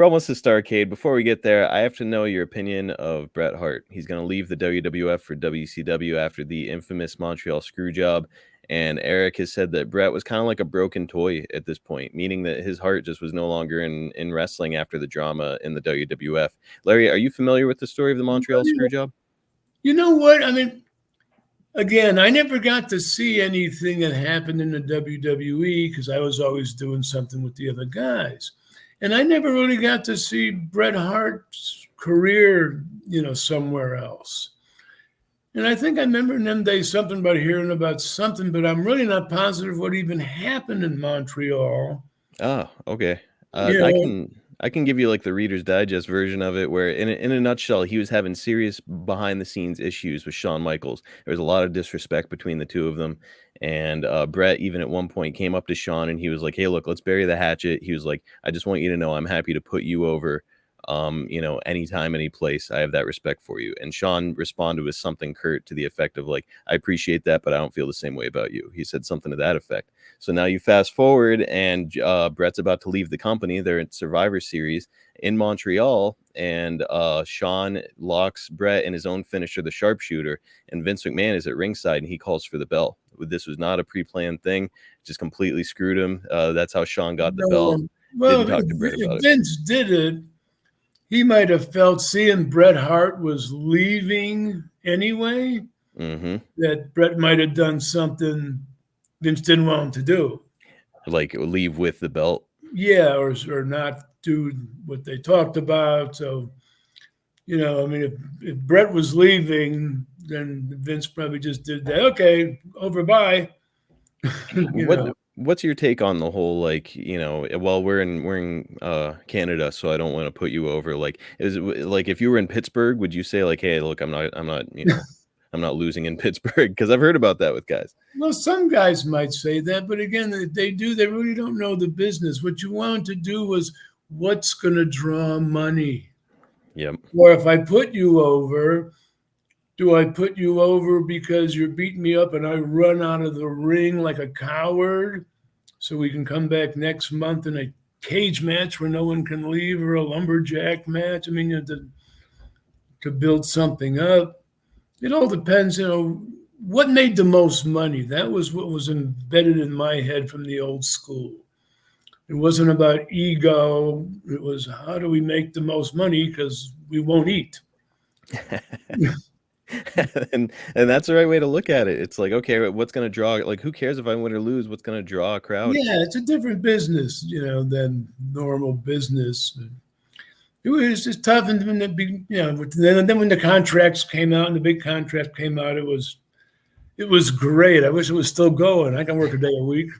We're almost to Starrcade. Before we get there, I have to know your opinion of Bret Hart. He's going to leave the WWF for WCW after the infamous Montreal Screwjob. And Eric has said that Bret was kind of like a broken toy at this point, meaning that his heart just was no longer in wrestling after the drama in the WWF. Larry, are you familiar with the story of the Montreal Screwjob? You know what? I mean, again, I never got to see anything that happened in the WWE because I was always doing something with the other guys. And I never really got to see Bret Hart's career, somewhere else. And I think I remember in them days something about hearing about something, but I'm really not positive what even happened in Montreal. Oh, okay. I can give you like the Reader's Digest version of it, where in a nutshell, he was having serious behind the scenes issues with Shawn Michaels. There was a lot of disrespect between the two of them, and Bret even at one point came up to Shawn and he was like, "Hey, look, let's bury the hatchet." He was like, "I just want you to know I'm happy to put you over. Anytime, any place. I have that respect for you." And Shawn responded with something curt to the effect of like, "I appreciate that, but I don't feel the same way about you." He said something to that effect. So now you fast forward, and Bret's about to leave the company. They're in Survivor Series in Montreal, and Shawn locks Bret in his own finisher, the sharpshooter, and Vince McMahon is at ringside, and he calls for the bell. This was not a pre-planned thing; just completely screwed him. That's how Shawn got the belt. Well, Didn't talk to Bret about if Vince did it, he might have felt seeing Bret Hart was leaving anyway, that Bret might have done something Vince didn't want him to do. Like leave with the belt. Yeah, or not do what they talked about. So, I mean, if Bret was leaving, then Vince probably just did that. Okay, over, bye. What's your take on the whole, like, well, we're in Canada, so I don't want to put you over. Like, is it like if you were in Pittsburgh, would you say like, "Hey, look, I'm not, I'm not losing in Pittsburgh"? Because I've heard about that with guys. Well, some guys might say that, but again, they really don't know the business. What you wanted to do was what's going to draw money. Yep. Or if I put you over, do I put you over because you're beating me up and I run out of the ring like a coward so we can come back next month in a cage match where no one can leave, or a lumberjack match? I mean, to build something up. It all depends, what made the most money. That was what was embedded in my head from the old school. It wasn't about ego. It was, how do we make the most money because we won't eat. and that's the right way to look at it. It's like, okay, what's going to draw? Like, who cares if I win or lose? What's going to draw a crowd? Yeah, it's a different business, than normal business. It was just tough, and then when the contracts came out and the big contract came out, it was great. I wish it was still going. I can work a day a week.